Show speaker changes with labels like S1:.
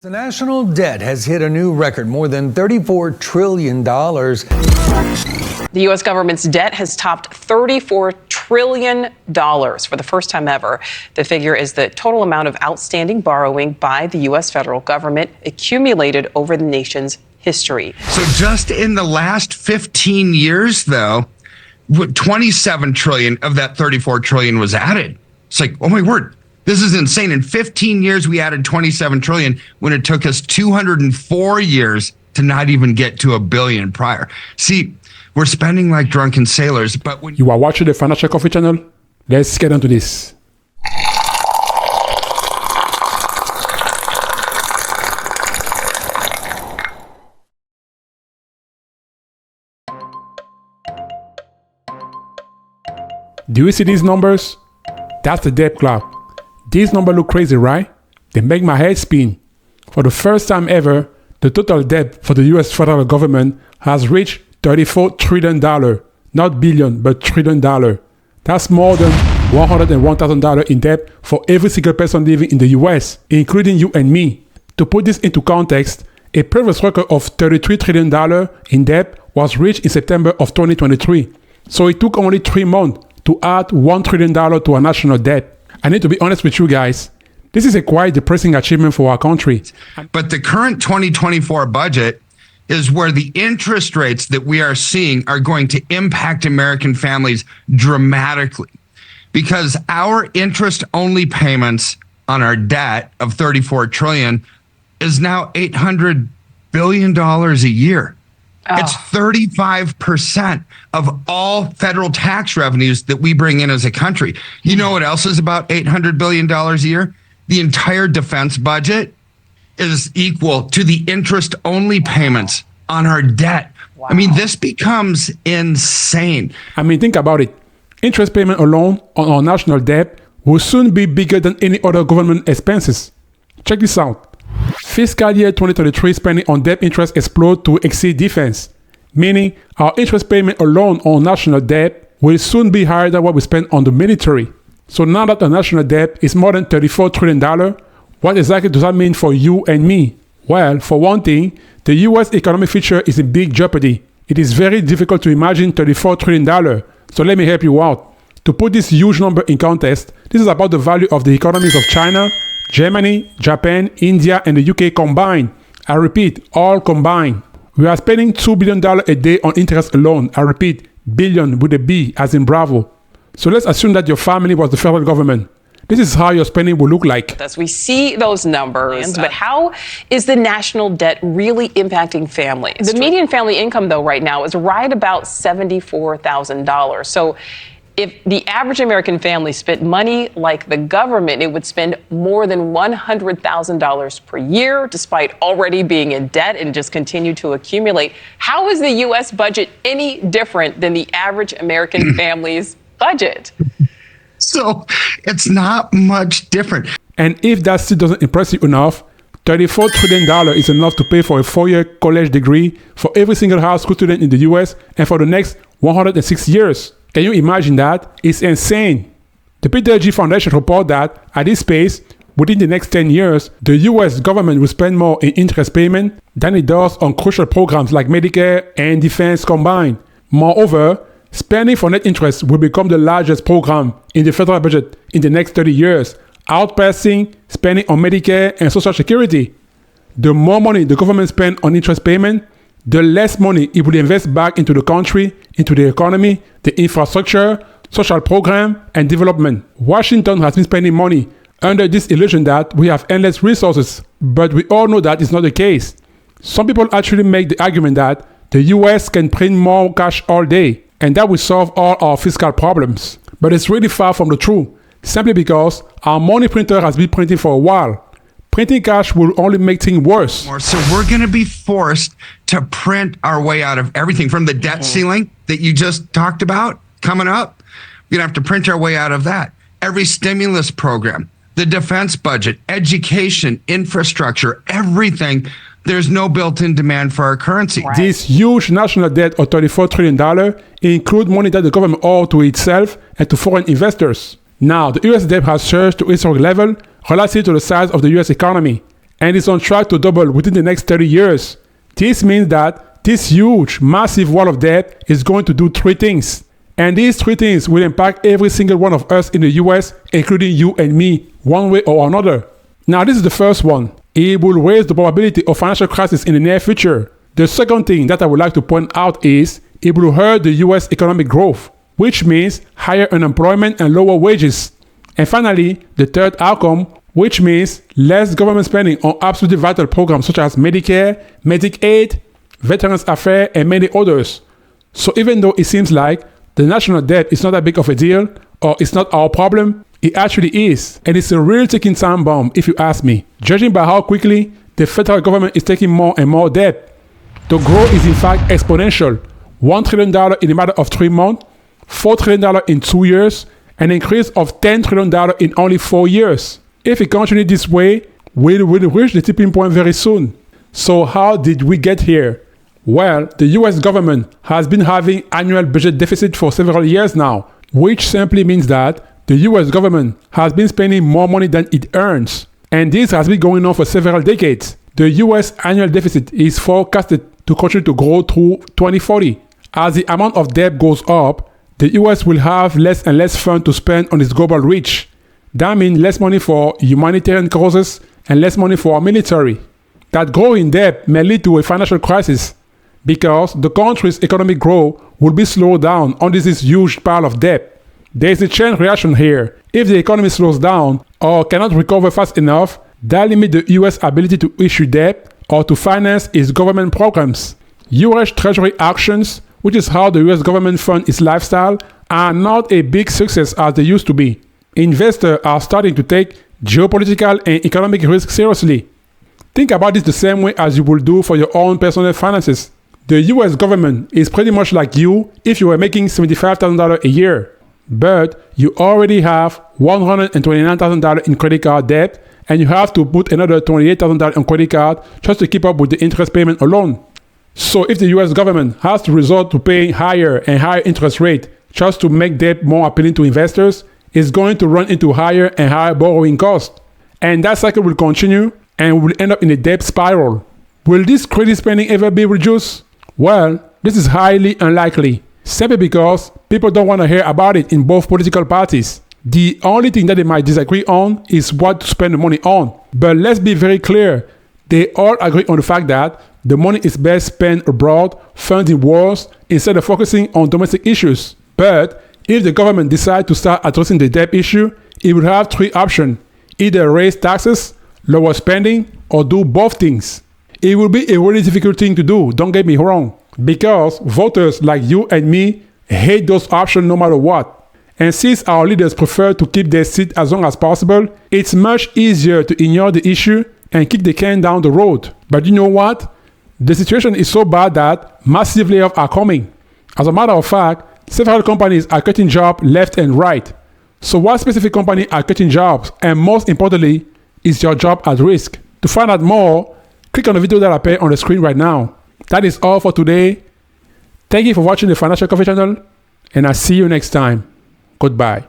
S1: The national debt has hit a new record, more than $34 trillion.
S2: The U.S. government's debt has topped $34 trillion for the first time ever. The figure is the total amount of outstanding borrowing by the U.S. federal government accumulated over the nation's history.
S3: So just in the last 15 years, though, 27 trillion of that 34 trillion was added. It's like, oh my word. This is insane. In 15 years, we added 27 trillion when it took us 204 years to not even get to $1 billion prior. See, we're spending like drunken sailors, but when
S4: you are watching the Financial Coffee channel, let's get into this. Do you see these numbers? That's the debt clock. These numbers look crazy, right? They make my head spin. For the first time ever, the total debt for the US federal government has reached $34 trillion. Not billion, but trillion dollar. That's more than $101,000 in debt for every single person living in the US, including you and me. To put this into context, a previous record of $33 trillion in debt was reached in September of 2023. So it took only 3 months to add $1 trillion to our national debt. I need to be honest with you guys. This is a quite depressing achievement for our country.
S3: But the current 2024 budget is where the interest rates that we are seeing are going to impact American families dramatically, because our interest-only payments on our debt of $34 trillion is now $800 billion a year. It's 35% of all federal tax revenues that we bring in as a country. You know what else is about $800 billion a year? The entire defense budget is equal to the interest-only payments on our debt. Wow. I mean, this becomes insane.
S4: I mean, think about it. Interest payment alone on our national debt will soon be bigger than any other government expenses. Check this out. Fiscal year 2023 spending on debt interest explode to exceed defense, meaning our interest payment alone on national debt will soon be higher than what we spend on the military. So now that the national debt is more than $34 trillion, what exactly does that mean for you and me? Well, for one thing, the US economic future is in big jeopardy. It is very difficult to imagine $34 trillion. So let me help you out. To put this huge number in context, this is about the value of the economies of China, Germany, Japan, India, and the UK combined. I repeat, all combined. We are spending $2 billion a day on interest alone. I repeat, billion with a B as in Bravo. So let's assume that your family was the federal government. This is how your spending will look like.
S2: As we see those numbers, but how is the national debt really impacting families? The median family income, though, right now is right about $74,000. So if the average American family spent money like the government, it would spend more than $100,000 per year, despite already being in debt and just continue to accumulate. How is the U.S. budget any different than the average American family's budget?
S3: So it's not much different.
S4: And if that still doesn't impress you enough, $34 trillion is enough to pay for a 4-year college degree for every single high school student in the U.S. and for the next 106 years. Can you imagine that? It's insane. The Peter G. Foundation report that at this pace, within the next 10 years, the US government will spend more in interest payment than it does on crucial programs like Medicare and defense combined. Moreover, spending for net interest will become the largest program in the federal budget in the next 30 years, outpacing spending on Medicare and Social Security. The more money the government spends on interest payment, the less money it will invest back into the country, into the economy, the infrastructure, social program, and development. Washington has been spending money under this illusion that we have endless resources, but we all know that is not the case. Some people actually make the argument that the US can print more cash all day, and that will solve all our fiscal problems. But it's really far from the truth, simply because our money printer has been printing for a while. Printing cash will only make things worse.
S3: So we're going to be forced to print our way out of everything, from the debt ceiling that you just talked about coming up. We're going to have to print our way out of that. Every stimulus program, the defense budget, education, infrastructure, everything. There's no built-in demand for our currency.
S4: Right. This huge national debt of $34 trillion includes money that the government owes to itself and to foreign investors. Now, the US debt has surged to historic level relative to the size of the US economy. and is on track to double within the next 30 years. This means that this huge, massive wall of debt is going to do three things. And these three things will impact every single one of us in the US, including you and me, one way or another. Now, this is the first one. It will raise the probability of financial crisis in the near future. The second thing that I would like to point out is it will hurt the US economic growth, which means higher unemployment and lower wages. And finally, the third outcome, which means less government spending on absolutely vital programs such as Medicare, Medicaid, Veterans Affairs, and many others. So even though it seems like the national debt is not that big of a deal, or it's not our problem, it actually is. And it's a real ticking time bomb if you ask me. Judging by how quickly the federal government is taking more and more debt, the growth is in fact exponential. $1 trillion in a matter of 3 months, $4 trillion in 2 years, an increase of $10 trillion in only 4 years. If it continues this way, we will reach the tipping point very soon. So how did we get here? Well, the US government has been having annual budget deficit for several years now, which simply means that the US government has been spending more money than it earns. And this has been going on for several decades. The US annual deficit is forecasted to continue to grow through 2040. As the amount of debt goes up, the US will have less and less funds to spend on its global reach. That means less money for humanitarian causes and less money for our military. That growing debt may lead to a financial crisis because the country's economic growth will be slowed down under this huge pile of debt. There is a chain reaction here. If the economy slows down or cannot recover fast enough, that limits the US ability to issue debt or to finance its government programs. US Treasury actions, which is how the US government funds its lifestyle, are not a big success as they used to be. Investors are starting to take geopolitical and economic risks seriously. Think about this the same way as you would do for your own personal finances. The US government is pretty much like you if you were making $75,000 a year, but you already have $129,000 in credit card debt and you have to put another $28,000 on credit card just to keep up with the interest payment alone. So if the US government has to resort to paying higher and higher interest rate just to make debt more appealing to investors, it's going to run into higher and higher borrowing costs. And that cycle will continue and will end up in a debt spiral. Will this crazy spending ever be reduced? Well, this is highly unlikely, simply because people don't want to hear about it in both political parties. The only thing that they might disagree on is what to spend the money on. But let's be very clear, they all agree on the fact that the money is best spent abroad, funding wars, instead of focusing on domestic issues. But if the government decides to start addressing the debt issue, it will have three options: either raise taxes, lower spending, or do both things. It will be a really difficult thing to do, don't get me wrong, because voters like you and me hate those options no matter what. And since our leaders prefer to keep their seat as long as possible, it's much easier to ignore the issue and kick the can down the road. But you know what? The situation is so bad that massive layoffs are coming. As a matter of fact, several companies are cutting jobs left and right. So what specific companies are cutting jobs? And most importantly, is your job at risk? To find out more, click on the video that appears on the screen right now. That is all for today. Thank you for watching the Financial Coffee Channel, and I'll see you next time. Goodbye.